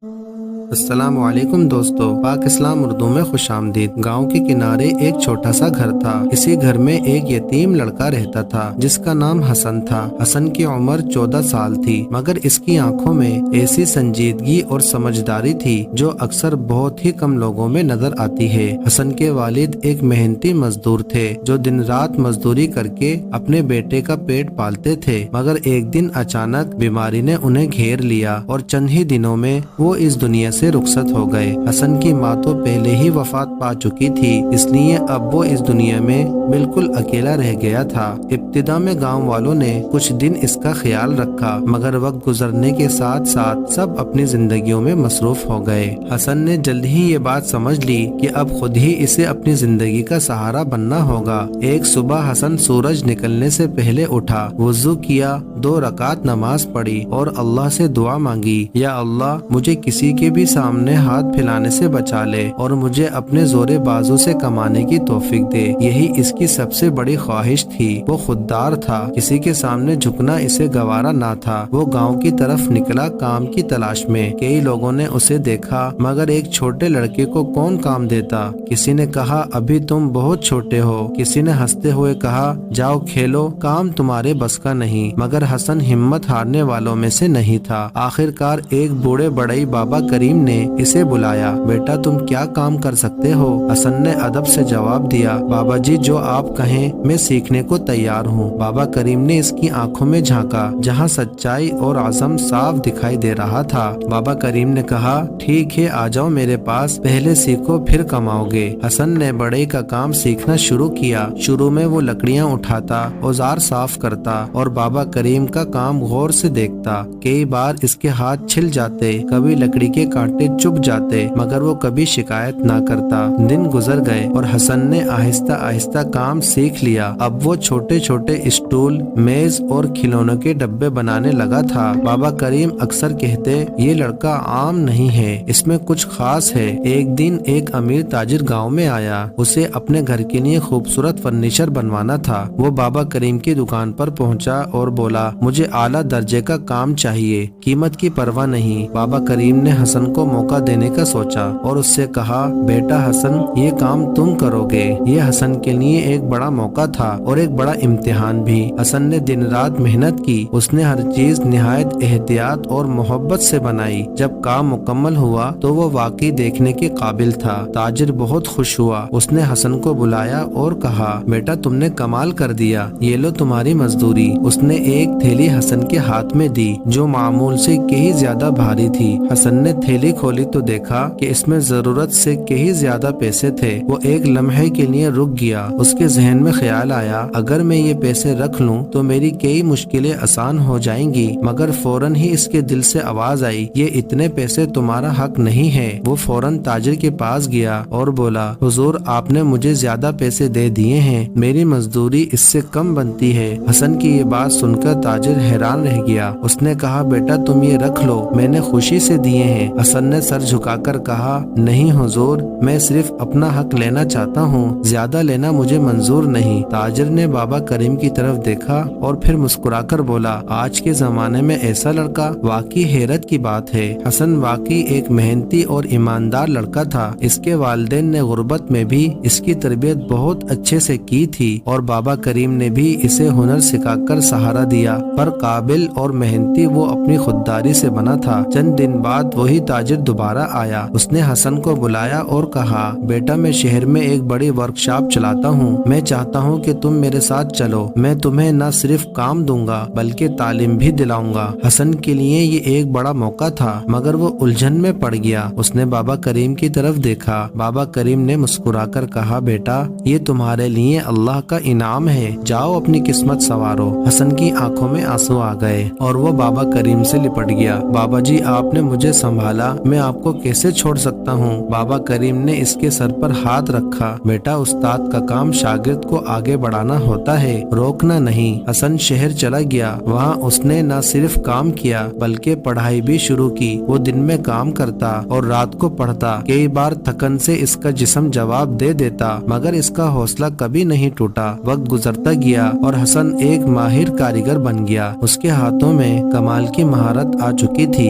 السلام علیکم دوستو، پاک اسلام اردو میں خوش آمدید۔ گاؤں کے کنارے ایک چھوٹا سا گھر تھا۔ اسی گھر میں ایک یتیم لڑکا رہتا تھا جس کا نام حسن تھا۔ حسن کی عمر 14 سال تھی، مگر اس کی آنکھوں میں ایسی سنجیدگی اور سمجھداری تھی جو اکثر بہت ہی کم لوگوں میں نظر آتی ہے۔ حسن کے والد ایک محنتی مزدور تھے جو دن رات مزدوری کر کے اپنے بیٹے کا پیٹ پالتے تھے، مگر ایک دن اچانک بیماری نے انہیں گھیر لیا اور چند ہی دنوں میں وہ اس دنیا سے رخصت ہو گئے۔ حسن کی ماں تو پہلے ہی وفات پا چکی تھی، اس لیے اب وہ اس دنیا میں بالکل اکیلا رہ گیا تھا۔ ابتدا میں گاؤں والوں نے کچھ دن اس کا خیال رکھا، مگر وقت گزرنے کے ساتھ ساتھ سب اپنی زندگیوں میں مصروف ہو گئے۔ حسن نے جلد ہی یہ بات سمجھ لی کہ اب خود ہی اسے اپنی زندگی کا سہارا بننا ہوگا۔ ایک صبح حسن سورج نکلنے سے پہلے اٹھا، وضو کیا، 2 رکعت نماز پڑھی اور اللہ سے دعا مانگی، یا اللہ مجھے کسی کے بھی سامنے ہاتھ پھیلانے سے بچا لے اور مجھے اپنے زور بازو سے کمانے کی توفیق دے۔ یہی اس کی سب سے بڑی خواہش تھی۔ وہ خوددار تھا، کسی کے سامنے جھکنا اسے گوارا نہ تھا۔ وہ گاؤں کی طرف نکلا کام کی تلاش میں۔ کئی لوگوں نے اسے دیکھا، مگر ایک چھوٹے لڑکے کو کون کام دیتا؟ کسی نے کہا ابھی تم بہت چھوٹے ہو، کسی نے ہنستے ہوئے کہا جاؤ کھیلو، کام تمہارے بس کا نہیں۔ مگر حسن ہمت ہارنے والوں میں سے نہیں تھا۔ آخرکار ایک بوڑھے بڑائی بابا کریم نے اسے بلایا، بیٹا تم کیا کام کر سکتے ہو؟ حسن نے ادب سے جواب دیا، بابا جی جو آپ کہیں میں سیکھنے کو تیار ہوں۔ بابا کریم نے اس کی آنکھوں میں جھانکا جہاں سچائی اور عزم صاف دکھائی دے رہا تھا۔ بابا کریم نے کہا ٹھیک ہے آ جاؤ میرے پاس، پہلے سیکھو پھر کماؤ گے۔ حسن نے بڑے کا کام سیکھنا شروع کیا۔ شروع میں وہ لکڑیاں اٹھاتا، اوزار صاف کرتا اور بابا کریم کا کام غور سے دیکھتا۔ کئی بار اس کے ہاتھ چھل جاتے، کبھی لکڑی کے کانٹے چبھ جاتے، مگر وہ کبھی شکایت نہ کرتا۔ دن گزر گئے اور حسن نے آہستہ آہستہ کام سیکھ لیا۔ اب وہ چھوٹے چھوٹے اسٹول، میز اور کھلونوں کے ڈبے بنانے لگا تھا۔ بابا کریم اکثر کہتے یہ لڑکا عام نہیں ہے، اس میں کچھ خاص ہے۔ ایک دن ایک امیر تاجر گاؤں میں آیا، اسے اپنے گھر کے لیے خوبصورت فرنیچر بنوانا تھا۔ وہ بابا کریم کی دکان پر پہنچا اور بولا مجھے اعلیٰ درجے کا کام چاہیے، قیمت کی پرواہ نہیں۔ بابا کریم نے حسن کو موقع دینے کا سوچا اور اس سے کہا بیٹا حسن یہ کام تم کرو گے۔ یہ حسن کے لیے ایک بڑا موقع تھا اور ایک بڑا امتحان بھی۔ حسن نے دن رات محنت کی، اس نے ہر چیز نہایت احتیاط اور محبت سے بنائی۔ جب کام مکمل ہوا تو وہ واقعی دیکھنے کے قابل تھا۔ تاجر بہت خوش ہوا، اس نے حسن کو بلایا اور کہا بیٹا تم نے کمال کر دیا، یہ لو تمہاری مزدوری۔ اس نے ایک تھیلی حسن کے ہاتھ میں دی جو معمول سے کہیں زیادہ بھاری تھی۔ حسن نے تھیلی کھولی تو دیکھا کہ اس میں ضرورت سے کہیں زیادہ پیسے تھے۔ وہ ایک لمحے کے لیے رک گیا۔ اس کے ذہن میں خیال آیا اگر میں یہ پیسے رکھ لوں تو میری کئی مشکلیں آسان ہو جائیں گی، مگر فوراً ہی اس کے دل سے آواز آئی یہ اتنے پیسے تمہارا حق نہیں ہے۔ وہ فوراً تاجر کے پاس گیا اور بولا حضور آپ نے مجھے زیادہ پیسے دے دیے ہیں، میری مزدوری اس سے کم بنتی ہے۔ حسن کی یہ بات سن کر تاجر حیران رہ گیا۔ اس نے کہا بیٹا تم یہ رکھ لو، میں نے خوشی سے دیے ہیں۔ حسن نے سر جھکا کر کہا نہیں حضور، میں صرف اپنا حق لینا چاہتا ہوں، زیادہ لینا مجھے منظور نہیں۔ تاجر نے بابا کریم کی طرف دیکھا اور پھر مسکرا کر بولا آج کے زمانے میں ایسا لڑکا، واقعی حیرت کی بات ہے۔ حسن واقعی ایک محنتی اور ایماندار لڑکا تھا۔ اس کے والدین نے غربت میں بھی اس کی تربیت بہت اچھے سے کی تھی اور بابا کریم نے بھی اسے ہنر سکھا کر سہارا دیا، پر قابل اور محنتی وہ اپنی خودداری سے بنا تھا۔ چند دن بعد وہی تاجر دوبارہ آیا۔ اس نے حسن کو بلایا اور کہا بیٹا میں شہر میں ایک بڑی ورکشاپ چلاتا ہوں، میں چاہتا ہوں کہ تم میرے ساتھ چلو، میں تمہیں نہ صرف کام دوں گا بلکہ تعلیم بھی دلاؤں گا۔ حسن کے لیے یہ ایک بڑا موقع تھا، مگر وہ الجھن میں پڑ گیا۔ اس نے بابا کریم کی طرف دیکھا۔ بابا کریم نے مسکرا کر کہا بیٹا یہ تمہارے لیے اللہ کا انعام ہے، جاؤ اپنی قسمت سنوارو۔ حسن کی آنکھوں میں آنسو آ گئے اور وہ بابا کریم سے لپٹ گیا۔ بابا جی آپ نے مجھے سنبھالا، میں آپ کو کیسے چھوڑ سکتا ہوں؟ بابا کریم نے اس کے سر پر ہاتھ رکھا، بیٹا استاد کا کام شاگرد کو آگے بڑھانا ہوتا ہے، روکنا نہیں۔ حسن شہر چلا گیا، وہاں اس نے نہ صرف کام کیا بلکہ پڑھائی بھی شروع کی۔ وہ دن میں کام کرتا اور رات کو پڑھتا۔ کئی بار تھکن سے اس کا جسم جواب دے دیتا، مگر اس کا حوصلہ کبھی نہیں ٹوٹا۔ وقت گزرتا گیا اور حسن ایک ماہر کاریگر بن گیا۔ اس کے ہاتھوں میں کمال کی مہارت آ چکی تھی۔